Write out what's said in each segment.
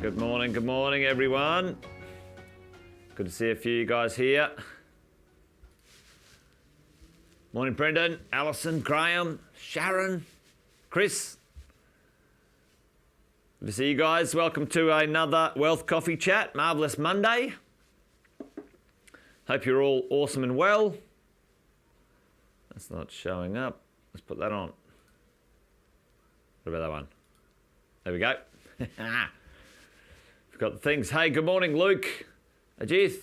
Good morning, everyone. Good to see a few of you guys here. Morning, Brendan, Alison, Graham, Sharon, Chris. Good to see you guys. Welcome to another Wealth Coffee Chat. Marvellous Monday. Hope you're all awesome and well. That's not showing up. Let's put that on. What about that one? There we go. Got the things. Hey, good morning, Luke, Ajith.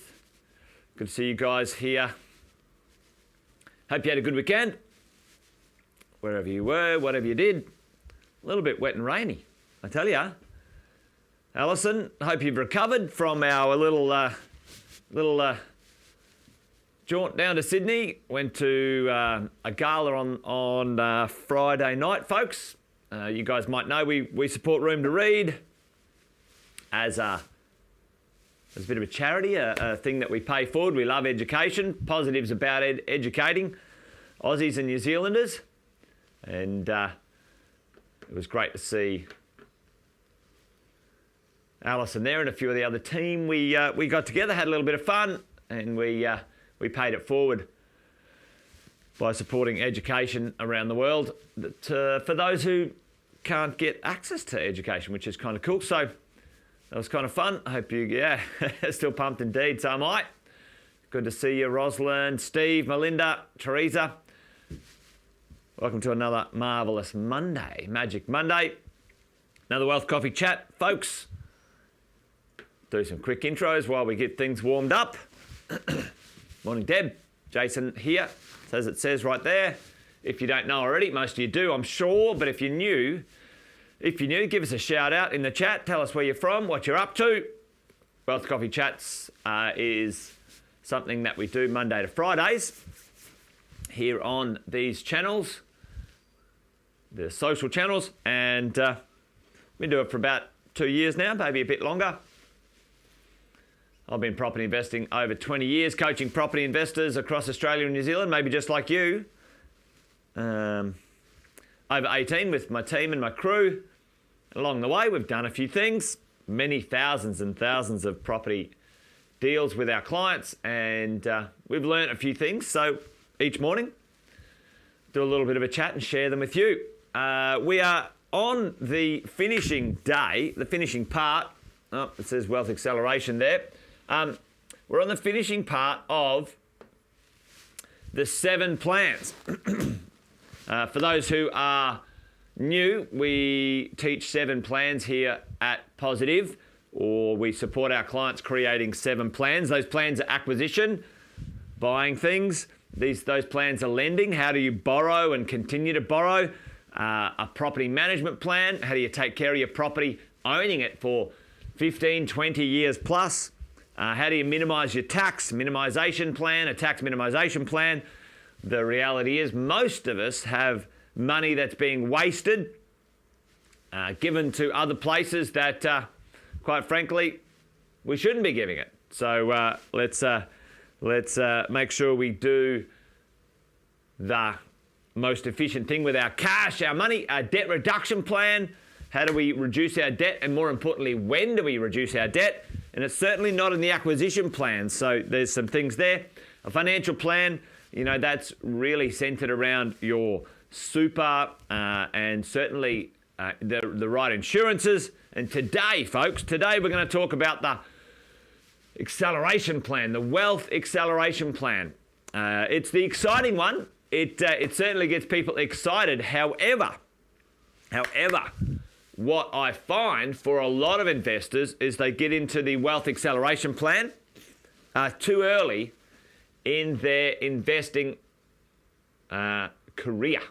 Good to see you guys here. Hope you had a good weekend. Wherever you were, whatever you did. A little bit wet and rainy, I tell ya. Alison, hope you've recovered from our little jaunt down to Sydney. Went to a gala on Friday night, folks. You guys might know we support Room to Read as a bit of a charity, a thing that we pay forward. We love education, positives about educating Aussies and New Zealanders. And it was great to see Alison there and a few of the other team. We got together, had a little bit of fun, and we paid it forward by supporting education around the world for those who can't get access to education, which is kind of cool. So that was kind of fun. I hope you, still pumped indeed. So am I. Good to see you, Rosalind, Steve, Melinda, Teresa. Welcome to another marvellous Monday, Magic Monday. Another Wealth Coffee Chat, folks. Do some quick intros while we get things warmed up. Morning, Deb. Jason here, as it says right there. If you don't know already, most of you do, I'm sure. But if you're new, give us a shout out in the chat. Tell us where you're from, what you're up to. Wealth Coffee Chats is something that we do Monday to Fridays here on these channels, the social channels. And we do it for about 2 years now, maybe a bit longer. I've been property investing over 20 years, coaching property investors across Australia and New Zealand, maybe just like you. Over 18 with my team and my crew. Along the way, we've done a few things, many thousands and thousands of property deals with our clients, and we've learned a few things. So each morning, do a little bit of a chat and share them with you. We are on the finishing day, the finishing part. Oh, it says Wealth Acceleration there. We're on the finishing part of the 7 plans. For those who are new, we teach 7 plans here at Positive, or we support our clients creating 7 plans. Those plans are acquisition, buying things. Those plans are lending. How do you borrow and continue to borrow? A property management plan. How do you take care of your property, owning it for 15, 20 years plus? How do you minimize your tax? Minimization plan, a tax minimization plan. The reality is most of us have money that's being wasted, given to other places that, quite frankly, we shouldn't be giving it. So let's make sure we do the most efficient thing with our cash, our money, our debt reduction plan. How do we reduce our debt? And more importantly, when do we reduce our debt? And it's certainly not in the acquisition plan. So there's some things there. A financial plan, that's really centered around your super and certainly the right insurances. And today, folks, we're going to talk about the acceleration plan, the wealth acceleration plan. It's the exciting one. It certainly gets people excited. However, what I find for a lot of investors is they get into the wealth acceleration plan too early in their investing career.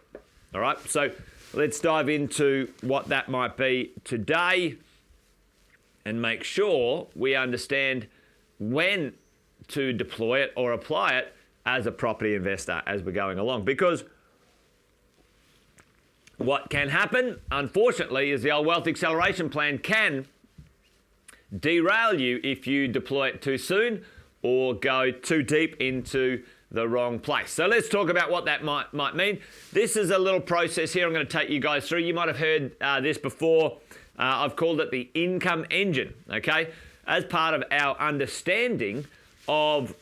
All right, so let's dive into what that might be today and make sure we understand when to deploy it or apply it as a property investor as we're going along. Because what can happen, unfortunately, is the old wealth acceleration plan can derail you if you deploy it too soon or go too deep into the wrong place. So let's talk about what that might mean. This is a little process here I'm going to take you guys through. You might have heard this before. I've called it the income engine, okay? As part of our understanding of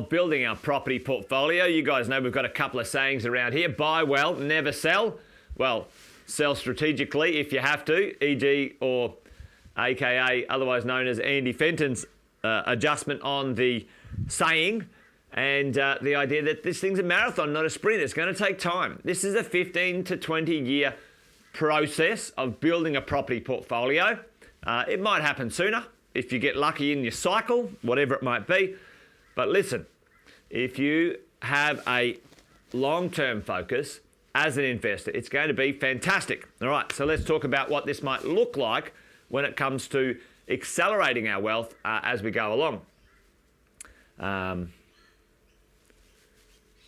building our property portfolio. You guys know we've got a couple of sayings around here. Buy well, never sell. Well, sell strategically if you have to, e.g. or AKA otherwise known as Andy Fenton's adjustment on the saying, and the idea that this thing's a marathon, not a sprint. It's going to take time. This is a 15 to 20 year process of building a property portfolio. It might happen sooner if you get lucky in your cycle, whatever it might be. But listen, if you have a long-term focus as an investor, it's going to be fantastic. All right, so let's talk about what this might look like when it comes to accelerating our wealth as we go along.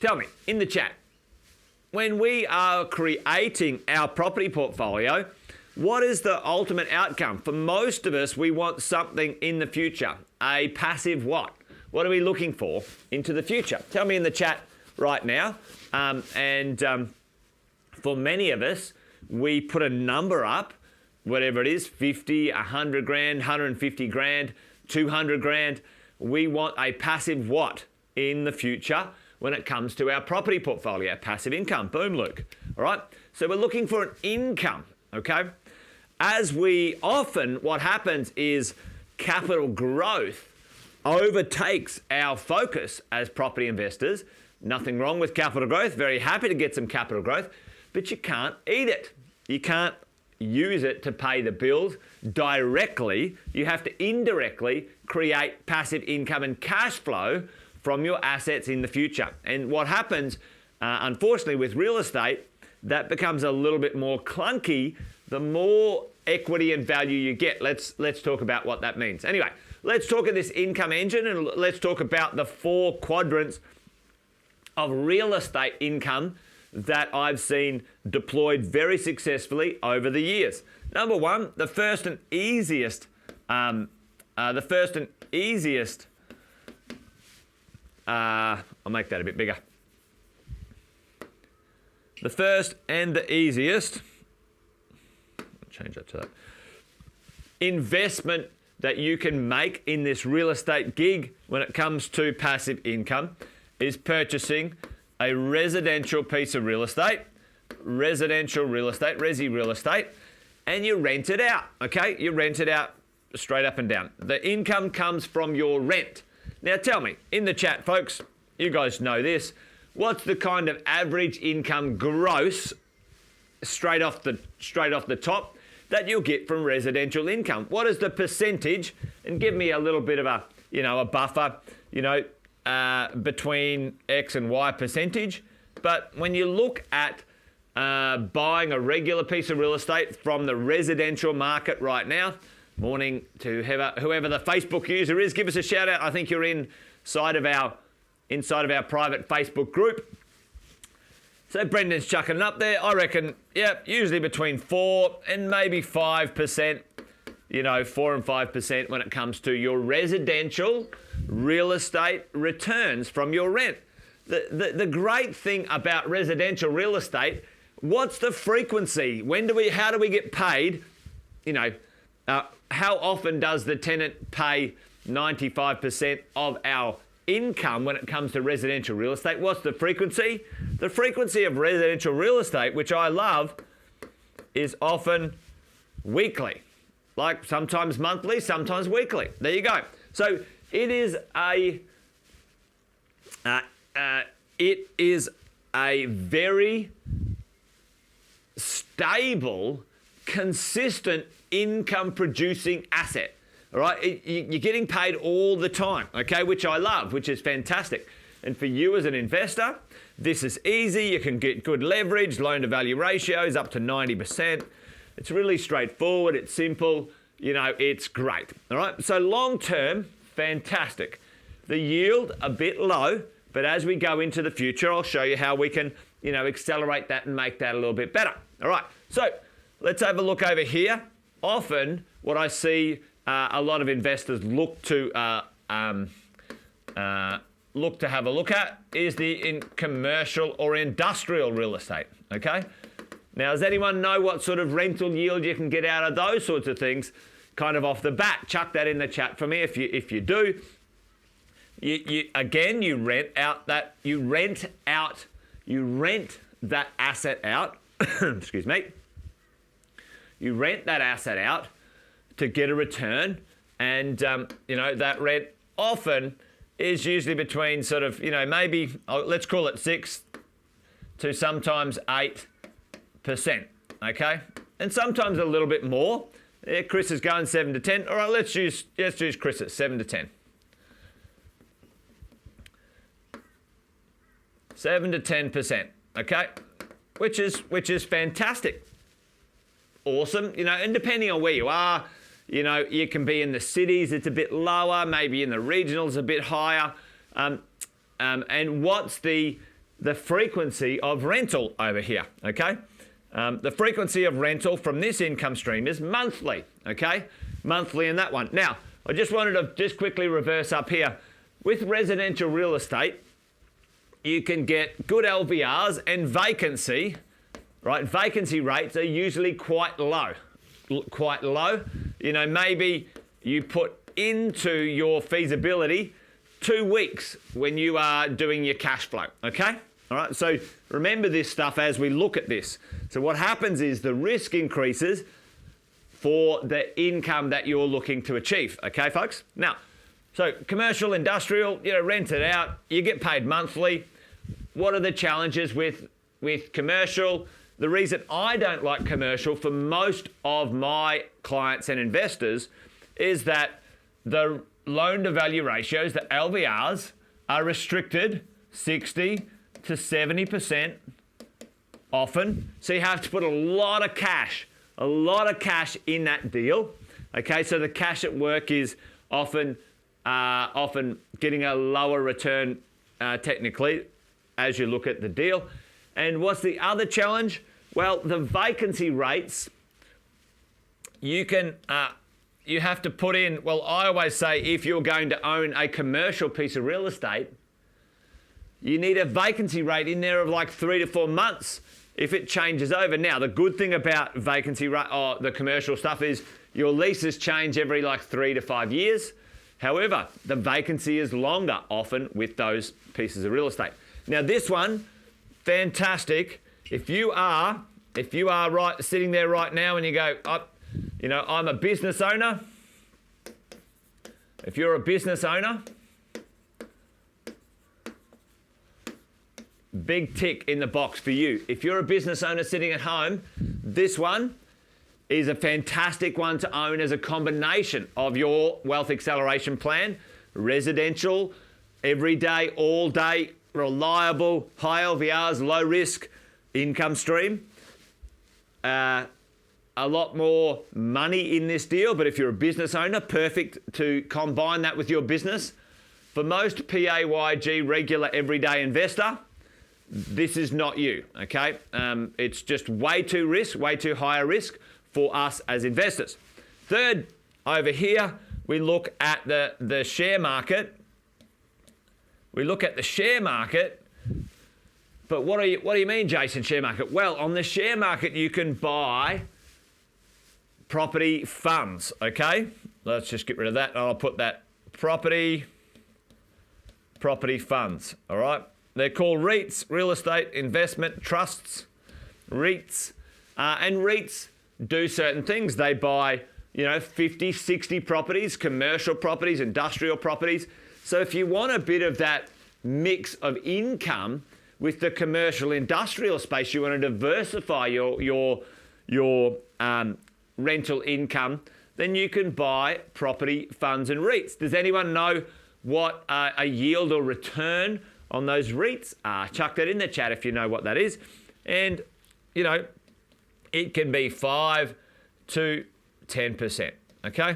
Tell me, in the chat, when we are creating our property portfolio, what is the ultimate outcome? For most of us, we want something in the future, a passive what? What are we looking for into the future? Tell me in the chat right now. For many of us, we put a number up, whatever it is, 50, 100 grand, 150 grand, 200 grand. We want a passive what in the future when it comes to our property portfolio? Passive income. Boom, Luke. All right. So we're looking for an income, okay? As we often, what happens is capital growth overtakes our focus as property investors. Nothing wrong with capital growth. Very happy to get some capital growth, but you can't eat it. You can't use it to pay the bills directly. You have to indirectly create passive income and cash flow from your assets in the future. And what happens, unfortunately, with real estate, that becomes a little bit more clunky the more equity and value you get. Let's talk about what that means. Anyway, let's talk of this income engine, and let's talk about the 4 quadrants of real estate income that I've seen deployed very successfully over the years. Number 1, the first and easiest, I'll make that a bit bigger. The first and the easiest, I'll change that to that, investment that you can make in this real estate gig when it comes to passive income is purchasing a residential piece of real estate, resi real estate, and you rent it out, okay? You rent it out straight up and down. The income comes from your rent. Now tell me, in the chat, folks, you guys know this, what's the kind of average income gross straight off the top that you'll get from residential income? What is the percentage? And give me a little bit of a buffer, between X and Y percentage. But when you look at buying a regular piece of real estate from the residential market right now, morning to whoever the Facebook user is, give us a shout out. I think you're inside of our private Facebook group. So Brendan's chucking it up there. I reckon, usually between 4 and maybe 5%, 4 and 5% when it comes to your residential real estate returns from your rent. The great thing about residential real estate, what's the frequency? How do we get paid? How often does the tenant pay 95% of our income when it comes to residential real estate? What's the frequency? The frequency of residential real estate, which I love, is often weekly. Like sometimes monthly, sometimes weekly. There you go. So it is a very stable, consistent income producing asset. All right, you're getting paid all the time, okay, which I love, which is fantastic. And for you as an investor, this is easy. You can get good leverage, loan to value ratios up to 90%. It's really straightforward. It's simple. It's great. All right. So long term, fantastic. The yield a bit low, but as we go into the future, I'll show you how we can, accelerate that and make that a little bit better. All right. So let's have a look over here. Often, what I see a lot of investors look to have a look at is in commercial or industrial real estate. Okay. Now, does anyone know what sort of rental yield you can get out of those sorts of things? Kind of off the bat, chuck that in the chat for me if you do. You rent that asset out. Excuse me. You rent that asset out to get a return, and that rent often is usually between sort of maybe let's call it 6 to sometimes 8%. Okay, and sometimes a little bit more. Yeah, Chris is going 7 to 10. All right, let's use Chris at 7 to 10. 7 to 10%. Okay, which is fantastic. Awesome. And depending on where you are, you can be in the cities, it's a bit lower, maybe in the regionals a bit higher. And what's the frequency of rental over here? Okay. The frequency of rental from this income stream is monthly, okay? Monthly in that one. Now, I just wanted to just quickly reverse up here. With residential real estate, you can get good LVRs and vacancy, right? Vacancy rates are usually quite low. Quite low. Maybe you put into your feasibility 2 weeks when you are doing your cash flow, okay? All right, so remember this stuff as we look at this. So what happens is the risk increases for the income that you're looking to achieve. Okay, folks? Now, so commercial, industrial, rent it out. You get paid monthly. What are the challenges with commercial? The reason I don't like commercial for most of my clients and investors is that the loan-to-value ratios, the LVRs, are restricted 60 to 70% often. So you have to put a lot of cash in that deal. Okay, so the cash at work is often getting a lower return technically as you look at the deal. And what's the other challenge? Well, the vacancy rates, you have to put in, well, I always say if you're going to own a commercial piece of real estate, you need a vacancy rate in there of like 3 to 4 months if it changes over. Now, the good thing about vacancy rate or the commercial stuff is your leases change every like 3 to 5 years. However, the vacancy is longer often with those pieces of real estate. Now, this one, fantastic. If you are right sitting there right now and you go, I'm a business owner. If you're a business owner, big tick in the box for you. If you're a business owner sitting at home, this one is a fantastic one to own as a combination of your wealth acceleration plan, residential, every day, all day, reliable, high LVRs, low risk income stream. A lot more money in this deal, but if you're a business owner, perfect to combine that with your business. For most PAYG regular everyday investor, this is not you, okay? It's just way too high a risk for us as investors. Third, over here, we look at the share market. We look at the share market, but what do you mean, Jason, share market? Well, on the share market, you can buy property funds, okay? Let's just get rid of that. I'll put that property funds, all right? They're called REITs, real estate investment trusts, REITs. And REITs do certain things. They buy, 50, 60 properties, commercial properties, industrial properties. So if you want a bit of that mix of income with the commercial industrial space, you want to diversify your rental income, then you can buy property funds and REITs. Does anyone know what a yield or return on those REITs are? Chuck that in the chat if you know what that is. And, it can be 5 to 10%, okay?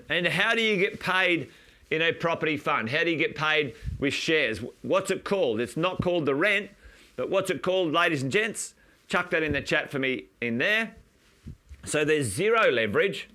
And how do you get paid in a property fund? How do you get paid with shares? What's it called? It's not called the rent, but what's it called, ladies and gents? Chuck that in the chat for me in there. So there's zero leverage,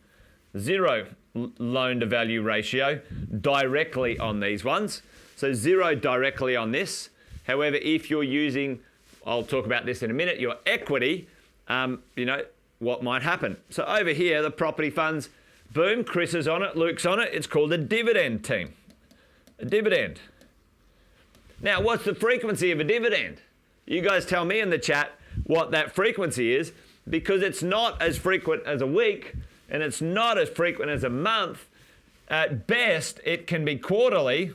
zero loan to value ratio directly on these ones. So zero directly on this. However, if you're using I'll talk about this in a minute, your equity, what might happen. So over here, the property funds, boom, Chris is on it, Luke's on it. It's called a dividend, team. A dividend. Now, what's the frequency of a dividend? You guys tell me in the chat what that frequency is, because it's not as frequent as a week and it's not as frequent as a month. At best, it can be quarterly,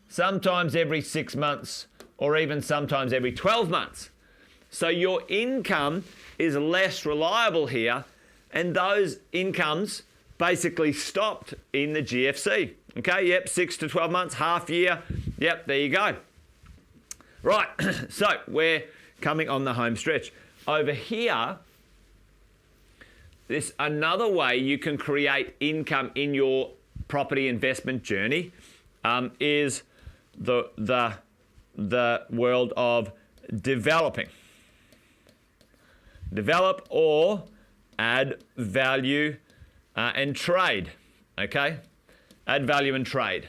sometimes every 6 months, or even sometimes every 12 months. So your income is less reliable here, and those incomes basically stopped in the GFC. Okay, yep, 6 to 12 months, half year. Yep, there you go. Right, so we're coming on the home stretch. Over here, this another way you can create income in your property investment journey is the world of developing. Develop or add value and trade, okay? Add value and trade.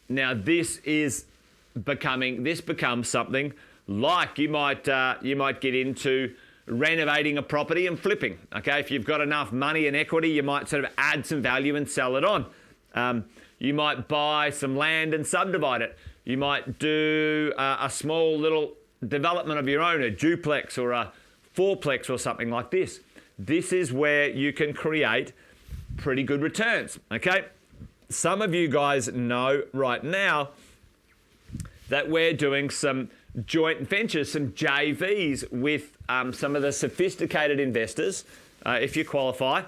Now this becomes something like you might get into renovating a property and flipping, okay? If you've got enough money and equity, you might sort of add some value and sell it on. You might buy some land and subdivide it. You might do a small little development of your own, a duplex or a fourplex or something like this. This is where you can create pretty good returns, okay? Some of you guys know right now that we're doing some joint ventures, some JVs with some of the sophisticated investors. If you qualify,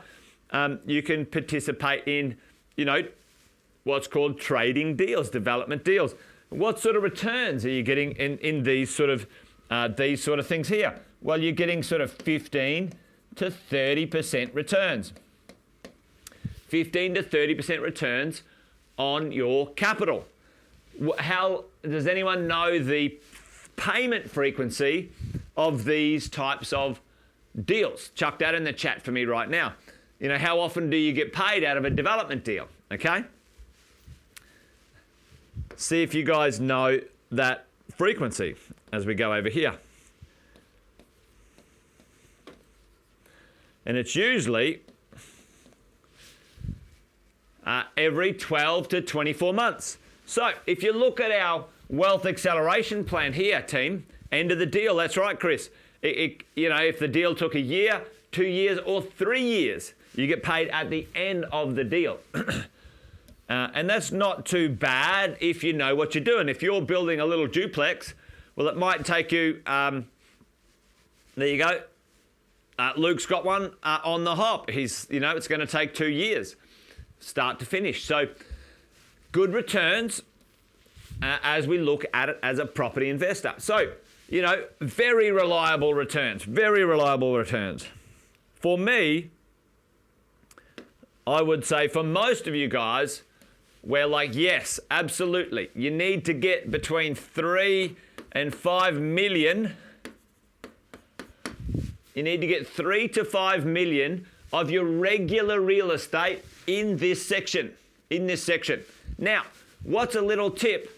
you can participate in, what's called trading deals, development deals. What sort of returns are you getting in these sort of things here? Well, you're getting sort of 15 to 30% returns. 15 to 30% returns on your capital. How does anyone know the payment frequency of these types of deals? Chuck that in the chat for me right now. How often do you get paid out of a development deal? Okay. See if you guys know that frequency as we go over here. And it's usually every 12 to 24 months. So if you look at our wealth acceleration plan here, team, end of the deal, that's right, Chris. If the deal took a year, 2 years, or 3 years, you get paid at the end of the deal. And that's not too bad if you know what you're doing. If you're building a little duplex, well, it might take you, there you go. Luke's got one on the hop. It's going to take 2 years, start to finish. So good returns as we look at it as a property investor. So, very reliable returns, For me, I would say for most of you guys, we're like, yes, absolutely. You need to get between 3 and 5 million. You need to get 3 to 5 million of your regular real estate in this section. Now, what's a little tip?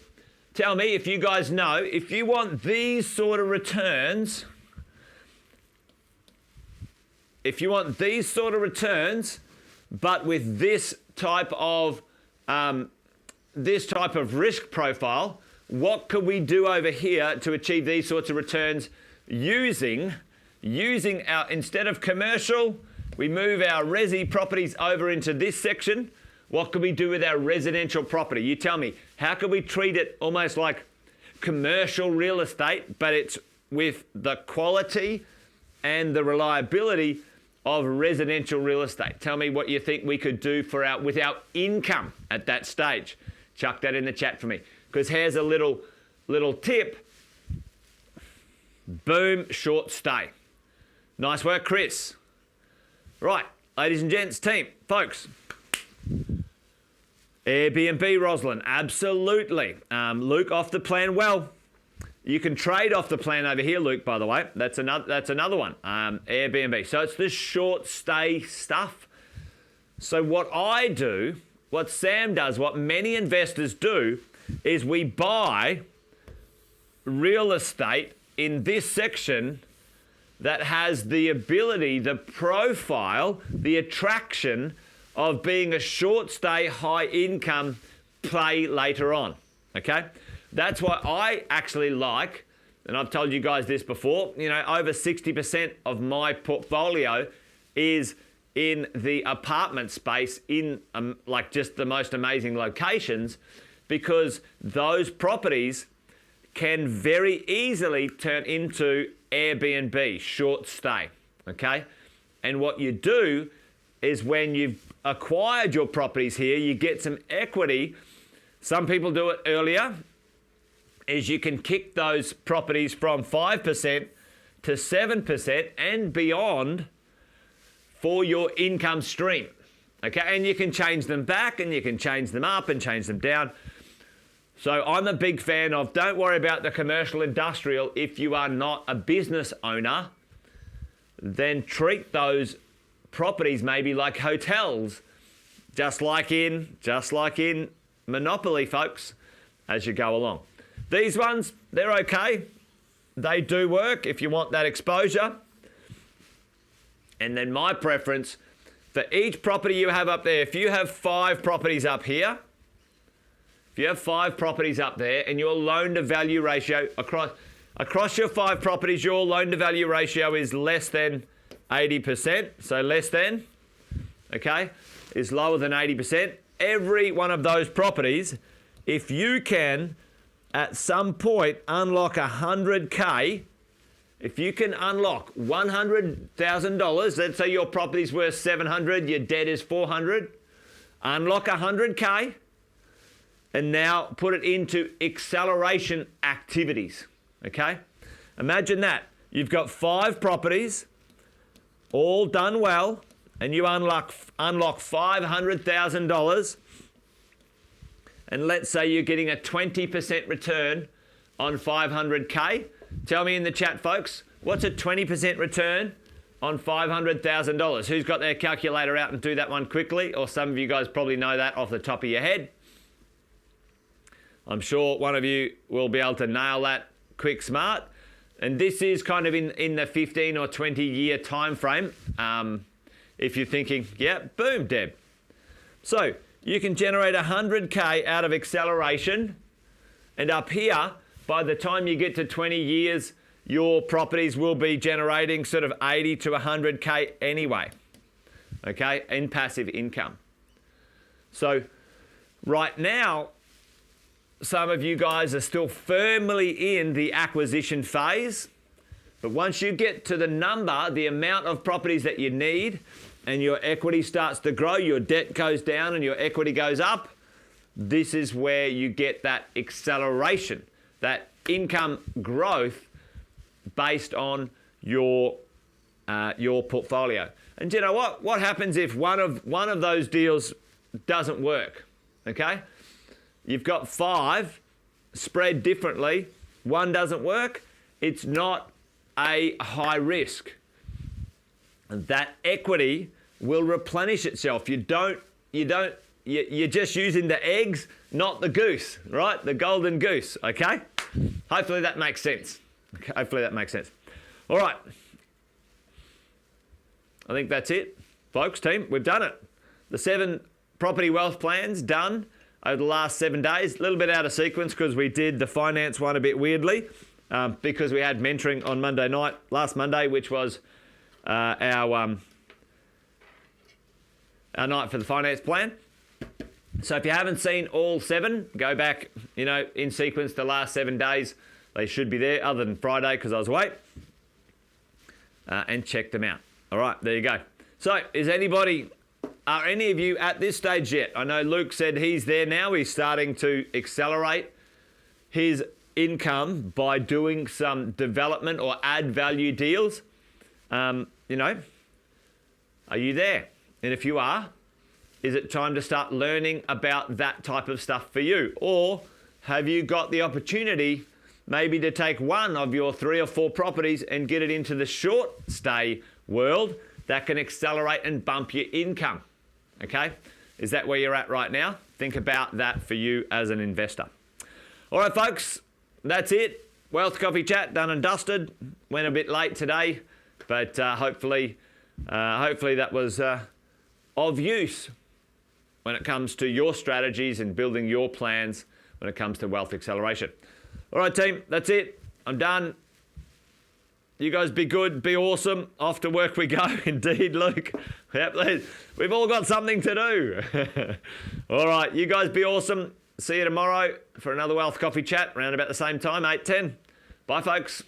Tell me if you guys know, if you want these sort of returns, but with this type of risk profile, what could we do over here to achieve these sorts of returns using our, instead of commercial, we move our resi properties over into this section. What could we do with our residential property? You tell me, how could we treat it almost like commercial real estate, but it's with the quality and the reliability of residential real estate? Tell me what you think we could do with our income at that stage. Chuck that in the chat for me. Because here's a little tip. Boom, short stay. Nice work, Chris. Right, ladies and gents, team, folks. Airbnb, Rosalind, absolutely. Luke, off the plan. Well, you can trade off the plan over here, Luke, by the way. That's another one, Airbnb. So it's the short stay stuff. So what I do, what Sam does, what many investors do, is we buy real estate in this section that has the ability, the profile, the attraction of being a short stay, high income play later on, okay? That's why I actually like, and I've told you guys this before, over 60% of my portfolio is in the apartment space in like just the most amazing locations, because those properties can very easily turn into Airbnb, short stay, okay? And what you do is when you've acquired your properties here, you get some equity. Some people do it earlier, is you can kick those properties from 5% to 7% and beyond for your income stream, okay? And you can change them back and you can change them up and change them down. So I'm a big fan of, don't worry about the commercial industrial. If you are not a business owner, then treat those properties maybe like hotels, just like in Monopoly, folks, as you go along. These ones, they're okay. They do work if you want that exposure. And then my preference for each property you have up there, if you have 5 properties up here, if you have 5 properties up there and your loan to value ratio across your 5 properties, your loan to value ratio is less than 80%. So less than, okay, is lower than 80%. Every one of those properties, if you can at some point unlock $100K, if you can unlock $100,000, let's say your property's worth $700, your debt is $400, unlock $100K, and now put it into acceleration activities, okay? Imagine that. You've got 5 properties, all done well, and you unlock $500,000, and let's say you're getting a 20% return on $500K. Tell me in the chat, folks, what's a 20% return on $500,000? Who's got their calculator out and do that one quickly? Or some of you guys probably know that off the top of your head. I'm sure one of you will be able to nail that quick smart. And this is kind of in the 15 or 20 year time frame. If you're thinking, yeah, boom, Deb. So you can generate 100K out of acceleration. And up here, by the time you get to 20 years, your properties will be generating sort of 80 to 100K anyway, okay, in passive income. So right now, some of you guys are still firmly in the acquisition phase, but once you get to the number, the amount of properties that you need, and your equity starts to grow, your debt goes down and your equity goes up, this is where you get that acceleration, that income growth based on your portfolio. And you know what? What happens if one of those deals doesn't work? Okay, you've got 5 spread differently. One doesn't work. It's not a high risk. That equity will replenish itself. You're just using the eggs, not the goose, right? The golden goose, okay? Hopefully that makes sense. Okay, hopefully that makes sense. All right. I think that's it, folks, team. We've done it. The 7 property wealth plans done over the last 7 days. A little bit out of sequence because we did the finance one a bit weirdly because we had mentoring on Monday night, last Monday, which was our night for the finance plan. So if you haven't seen all 7, go back, in sequence the last 7 days. They should be there other than Friday because I was away. And check them out. All right, there you go. So are any of you at this stage yet? I know Luke said he's there now. He's starting to accelerate his income by doing some development or add value deals. Are you there? And if you are, is it time to start learning about that type of stuff for you? Or have you got the opportunity maybe to take one of your 3 or 4 properties and get it into the short stay world that can accelerate and bump your income? Okay? Is that where you're at right now? Think about that for you as an investor. All right, folks, that's it. Wealth Coffee Chat done and dusted. Went a bit late today, but hopefully that was of use when it comes to your strategies and building your plans when it comes to wealth acceleration. All right, team, that's it. I'm done. You guys be good, be awesome. Off to work we go. Indeed, Luke. Yep, we've all got something to do. All right, you guys be awesome. See you tomorrow for another Wealth Coffee Chat around about the same time, 8:10. Bye, folks.